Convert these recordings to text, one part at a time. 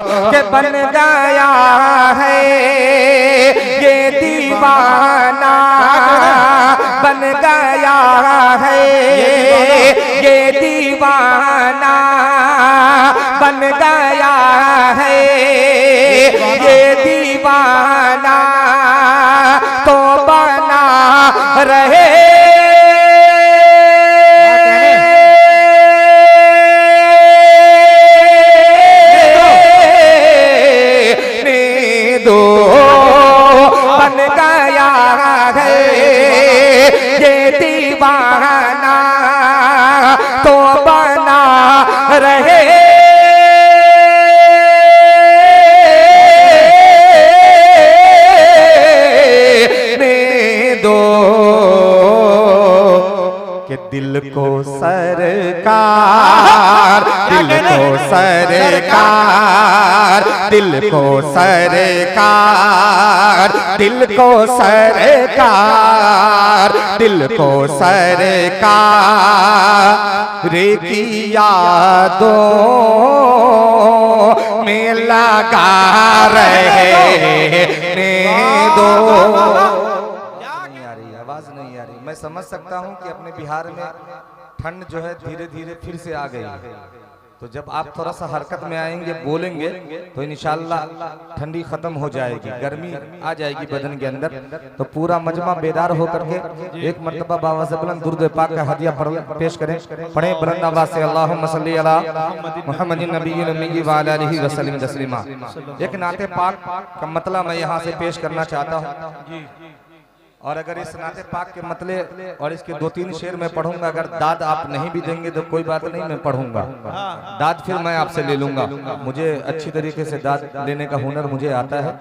के बन गया है ये दीवाना, बन गया है ये दीवाना, बन गया है ये दीवाना, तो बना रहे बन गया है ये दीवाना, तो बना रहे दो कि दिल को सरकार, दिल को सरकार, दिल को सरकार, दिल को सरकार, दिल को सरकार रे की यादों में लगा रहे दो। आवाज नहीं आ रही। मैं समझ सकता हूं कि अपने बिहार में ठंड जो है धीरे धीरे फिर से आ गई, तो जब आप थोड़ा सा हरकत में आएंगे, बोलेंगे, तो इंशाअल्लाह ठंडी खत्म हो जाएगी, गर्मी आ जाएगी बदन के अंदर। तो पूरा मजमा बेदार होकर के एक मर्तबा बाबा से बुलंद दुरूद पाक का हदिया पेश करें। पढ़े बुलंद आवाज से अल्लाहुम्मा सल्ली अला मुहम्मदिन नबिय्यिल उम्मी व अला आलिहि व सल्लम तस्लीमा। एक नाते पाक का मतलब मैं यहाँ से पेश करना चाहता हूँ, और अगर इस नाते पाक के मतले और इसके 2-3 शेर में पढ़ूंगा, अगर दाद आप नहीं भी देंगे तो कोई बात नहीं, मैं पढ़ूंगा। दाद फिर मैं आपसे ले लूंगा, मुझे अच्छी तरीके से दाद लेने का हुनर मुझे आता है।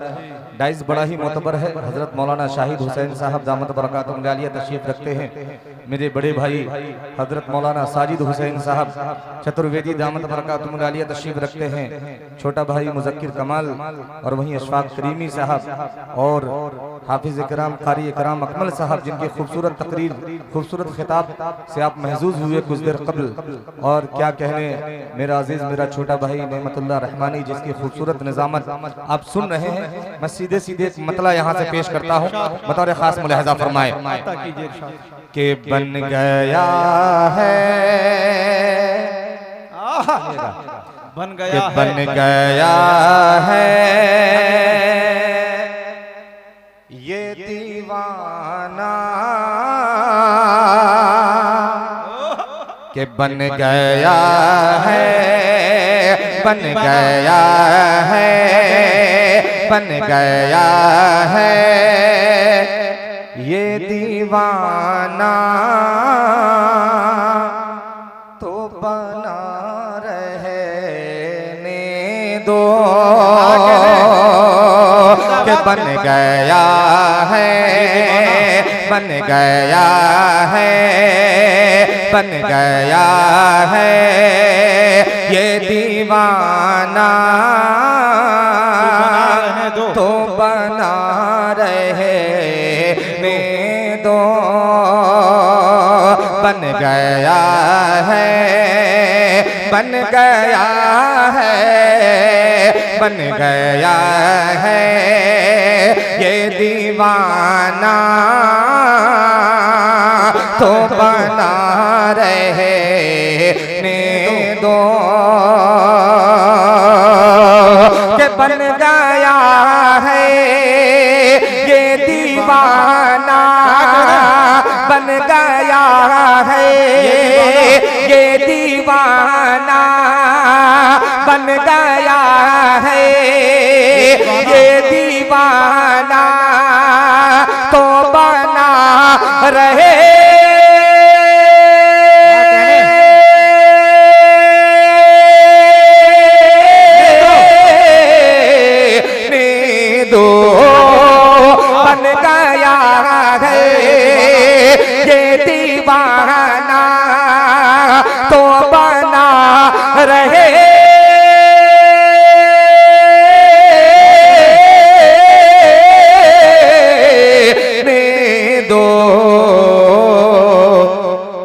डाइस बड़ा ही मोतबर है। हजरत मौलाना शाहिद हुसैन साहब दामत बरकातुहु आलिया तशरीफ रखते हैं। मेरे बड़े भाई हजरत मौलाना साजिद हुसैन साहब चतुर्वेदी दामत बरकातुहु आलिया तशरीफ रखते हैं। छोटा भाई मुज़क्किर कमाल, और वहीं अशफाक करीमी साहब, और हाफिज इकराम कारी इकराम अकमल साहब, जिनकी खूबसूरत तकरीर, खूबसूरत खिताब से आप महजूज हुए कुछ देर कबल। और क्या कहने मेरा अजीज, मेरा छोटा भाई नेमतुल्लाह रहमानी, जिसकी खूबसूरत निजामत आप सुन रहे हैं। मैं सीधे सीधे मतला यहाँ से पेश करता हूँ, बतौर खास मुलाहजा फरमाए कि बन गया है, बन गया है, बन गया है ये दीवाना, के बन गया है, बन गया है, बन गया है ये दीवाना, तो बना रहने दो के बन गया है, बन गया है, बन गया है ये दीवाना, तो बना रहने दो। बन गया है, बन गया है, बन गया है ये दीवाना, तो बना रहने दो के बन गया है ये दीवाना, बन गया है ये दीवाना, बन गया है ये दीवाना, तो बना रहे दो। बन गया है ये दीवाना, तो बना रहे दो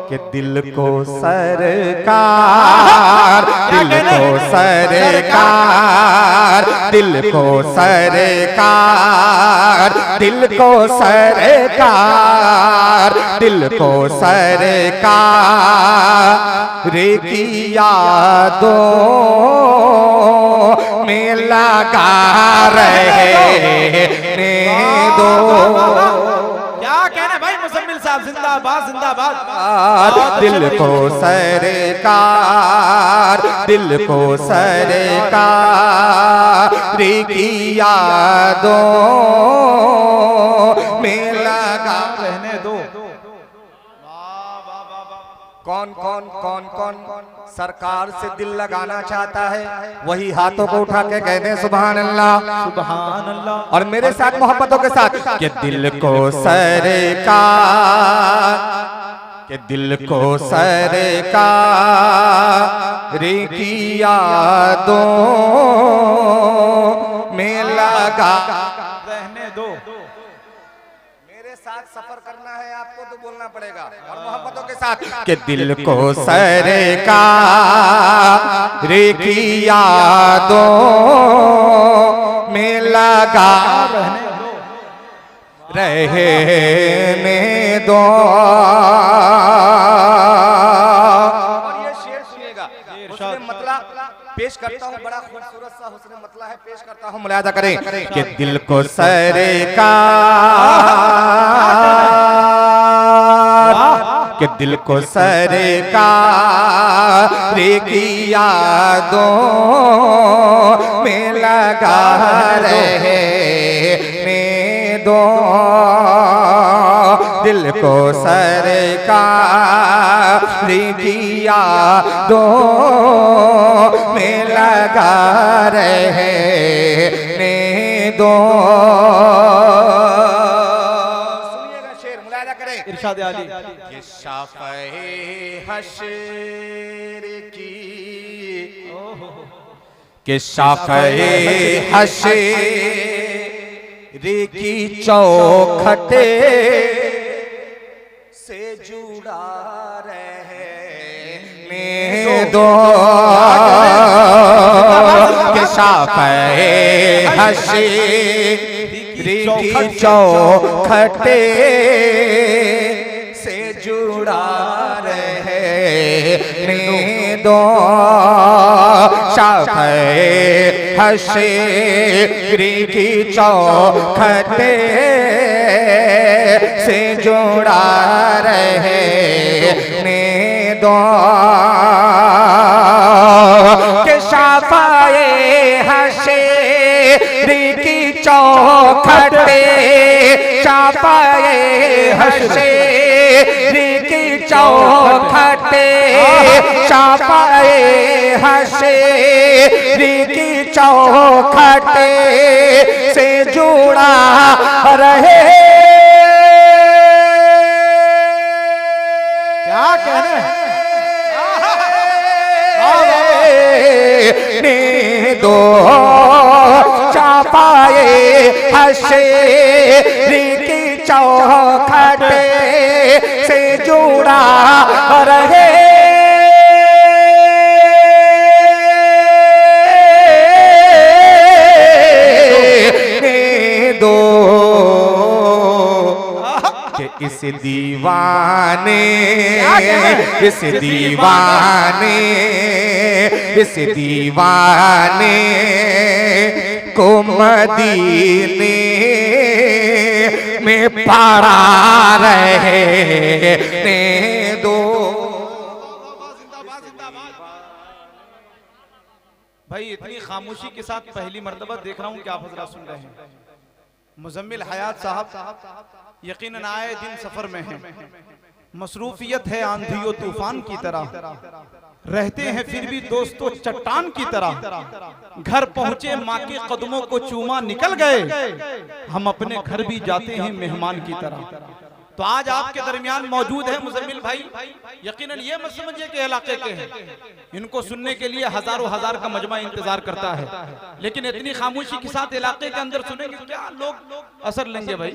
कि दिल को सरकार, दिल को सरकार, दिल को सरकार, दिल को सरकार, दिल को सरकार की यादों में लगा रहने दो। क्या कहना भाई मुजम्मिल साहब, जिंदाबाद जिंदाबाद। दिल को सरकार, दिल को सरकार की यादों में लगा रहने दो। कौन सरकार से दिल लगाना चाहता है? वही हाथों को उठा के कह दे सुभान अल्लाह, सुभान अल्लाह। और मेरे साथ मोहब्बतों के साथ कि दिल को सरकार, कि दिल को सरकार की यादों में लगा रहने दो। मेरे साथ सफर करना है आपको तो बोलना पड़ेगा, और मोहब्बतों के साथ कि दिल को सरकार की यादों में लगा रहने दो। और ये शेर सुनिएगा, उसने मतला पेश करता हूँ, बड़ा खूबसूरत सा हुस्न मतला है, पेश करता हूँ, मुलाहिजा करें कि दिल को सरकार, कि दिल को सरकार की यादों में लगा रहने दो। दिल को सरकार की यादों में लगा रहने दो। सुनिएगा शेर, मुलाहिजा करें। इरशाद आली। ये शाफ़े हश्र की, कि शाफ़े हश्र की चौखटे से जुड़ा रहने दो। कि शाफ़े हश्र की चौखटे से जुड़ा रहने दो। शाफ़े हश्र की चौखटे से जुड़ा रहने दो। कि शाफ़े हश्र की चौखटे, शाफ़े हश्र की चौखटे, शाफ़े हश्र की चौखटे से जुड़ा रहे। क्या कहने दो। शाफ़े हश्र की चौखटे से जुड़ा रहे दो। कि इस दीवाने, इस दीवाने, इस दीवाने को मदीने में पड़ा रहने दो। भाई इतनी खामोशी के साथ पहली मर्तबा देख रहा हूँ कि आप हजरात सुन रहे हैं। मुजम्मिल हयात साहब यकीनन आए दिन सफर में हैं, मसरूफियत है आंधी और तूफान की तरह, रहते हैं फिर भी दोस्तों चट्टान की तरह। घर पहुंचे माँ के कदमों को चूमा निकल गए, हम अपने घर भी जाते हैं मेहमान की तरह। तो आज आपके दरमियान मौजूद है मुजम्मिल भाई, यकीनन ये मत समझिए कि इलाके के हैं, इनको सुनने के लिए हजारों हजार का मजमा इंतजार करता है, लेकिन इतनी खामोशी के साथ इलाके के अंदर सुनेंगे क्या लोग असर लेंगे भाई।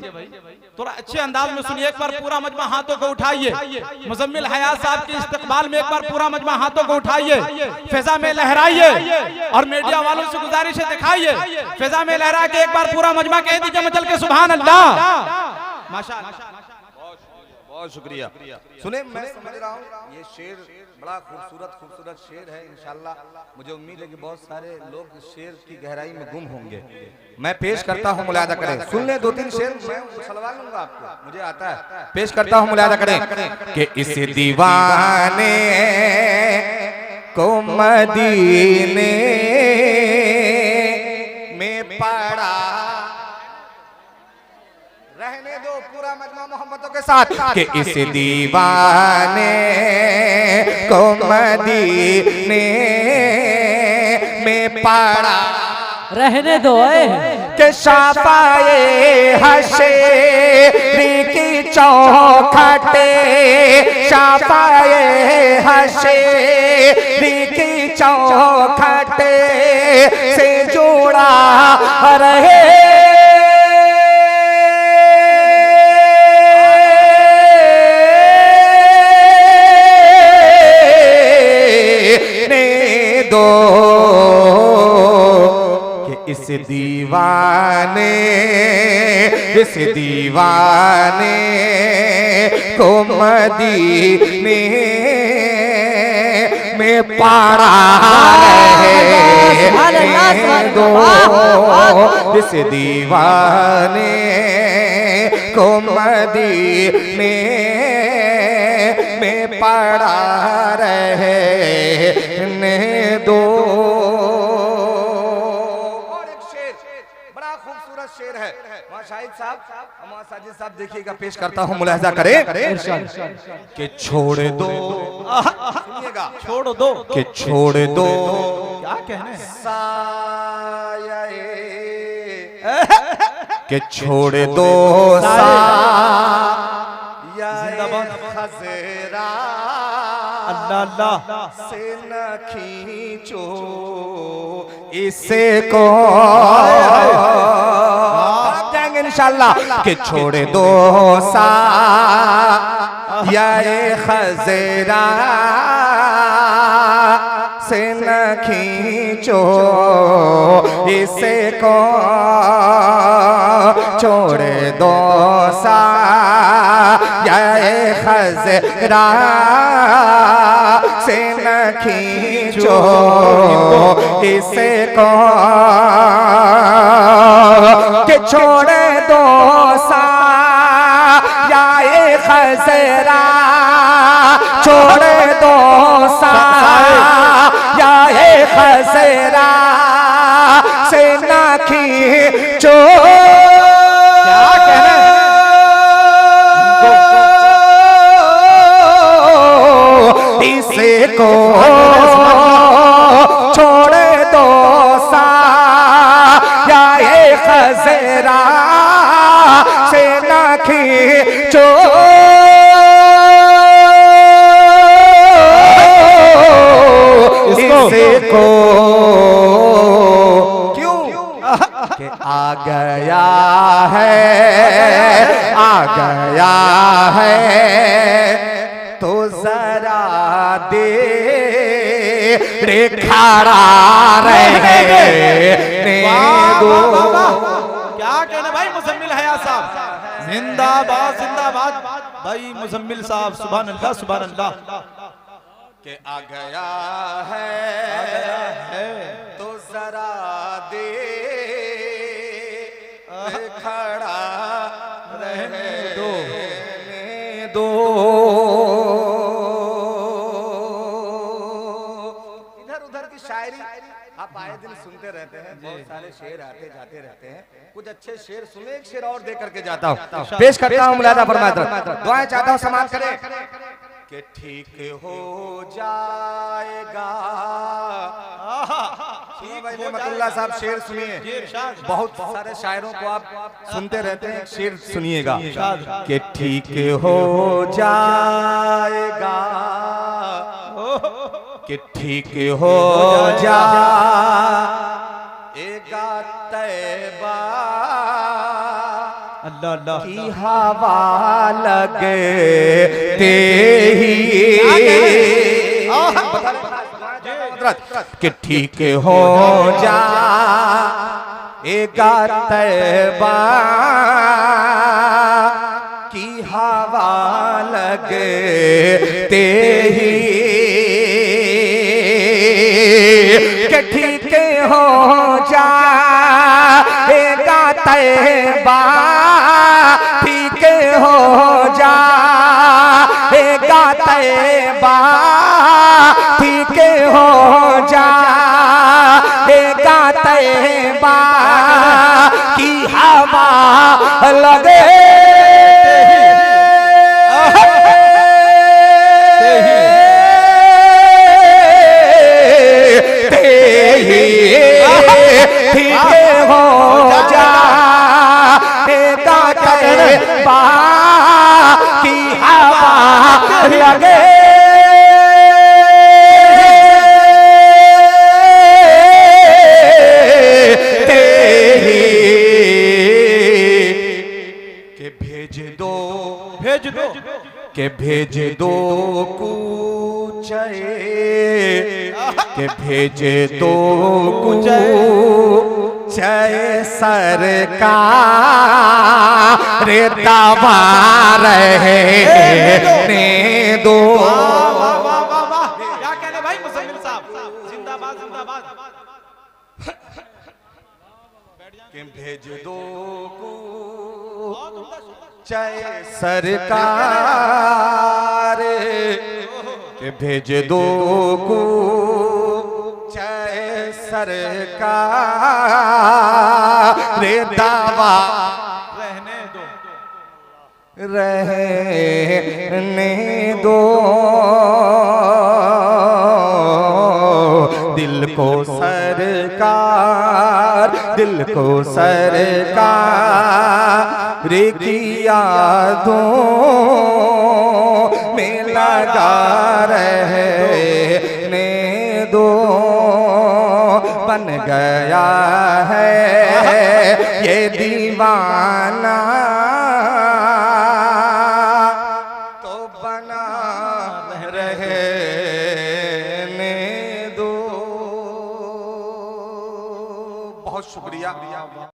थोड़ा अच्छे अंदाज में सुनिए, एक बार पूरा मजमा हाथों को उठाइए, मुजम्मिल हयात साहब के इस्तकबाल में एक बार पूरा मजमा हाथों को उठाइए, फिजा में लहराइए और मीडिया वालों से गुजारिश है दिखाइए, फिजा में लहरा के एक बार पूरा मजमा कह दीजिए मचल के सुभान अल्लाह। माशाअल्लाह, बहुत शुक्रिया। सुने, मैं समझ रहा हूँ ये शेर बड़ा खूबसूरत शेर है। इंशाल्लाह मुझे उम्मीद है कि बहुत सारे लोग शेर की गहराई में गुम होंगे। मैं पेश करता हूँ, मुलायदा करें। सुन ले 2-3 शेर, मैं उछलवा लूंगा आपको, मुझे आता है। पेश करता हूँ, मुलायदा करें कि इस दीवाने को मदीने में पड़ा, रहने दो पूरा मजमा मोहब्बतों के साथ, कि इस दीवाने को मदीने में पड़ा, रहने दो के शाफाए हशेरी की चौखटे, शाफाए हशेरी की चौखटे से जोड़ा रहे इस दीवाने को मदीने में पड़ा रहने दो, इस दीवाने को मदीने में पड़ा रहने दो। शेर है शाहिद साहब, साजिद साहब देखिएगा, पेश करता हूँ, मुलाहिजा करें कि छोड़ दो, सुनिएगा, छोड़ दो, कि छोड़ दो क्या कहने साये, कि छोड़ दो खज़रा, अल्लाह अल्लाह से न खींचो इसे को, जाएंगे इंशाल्लाह, कि छोड़ दो सा ये खज़रा से न खींचो इसे को, छोड़ दो सा ये खज़रा से न खींचो इसे को, कि छोड़ दो सा ये खज़रा, छोड़ दो सा ये खज़रा से न खींचो, क्या कहना इसे को, छोड़ दो सा ये खज़रा से न खींचो इसे को, क्यों कि आ गया है तो जरा दे रे खड़ा रहने दो। क्या कहना भाई मुजम्मिल हयात साहब, जिंदाबाद जिंदाबाद भाई मुजम्मिल साहब, सुभान अल्लाह सुभान अल्लाह। के आ गया है तो जरा दे खड़ा रहने दो। इधर उधर की शायरी आप आए दिन सुनते रहते हैं, बहुत सारे शेर आते जाते रहते हैं, कुछ अच्छे शेर सुने, एक शेर और दे करके जाता हूँ, पेश करता हूँ, मुलाहिदा फरमाता, दुआएं चाहता हूँ समाज करे कि ठीक हो जाएगा, भाई नेमतुल्लाह साहब शेर सुनिए, बहुत सारे शायरों को आप सुनते रहते हैं, शेर सुनिएगा कि ठीक हो जाएगा, कि ठीक हो जाएगा तैबा अल्लाह अल्लाह की हवा लगते ही कि ठीक हो जाएगा तैबा की हवा लगते ही, कि ठीक हो जाएगा तैबा, ठीक हो जाएगा तैबा, ठीक हो जाएगा तैबा की हवा लगे ठीक हो जाएगा तैबा की हवा लगे के भेज दो कूचे, के भेज दो कूचे सरकार दबा रहने दो। क्या कहने भाई मुसम्मिल साहब, जिंदाबाद जिंदाबाद। के भेज दो चाहे सरकार, के भेज दो चाहे सरकार दावा रहने दो, रहने दो, दिल को सरकार, दिल को सरकार की यादों में लगा रहने दो। बन गया है ये दीवाना, तो बना रहने दो। बहुत शुक्रिया।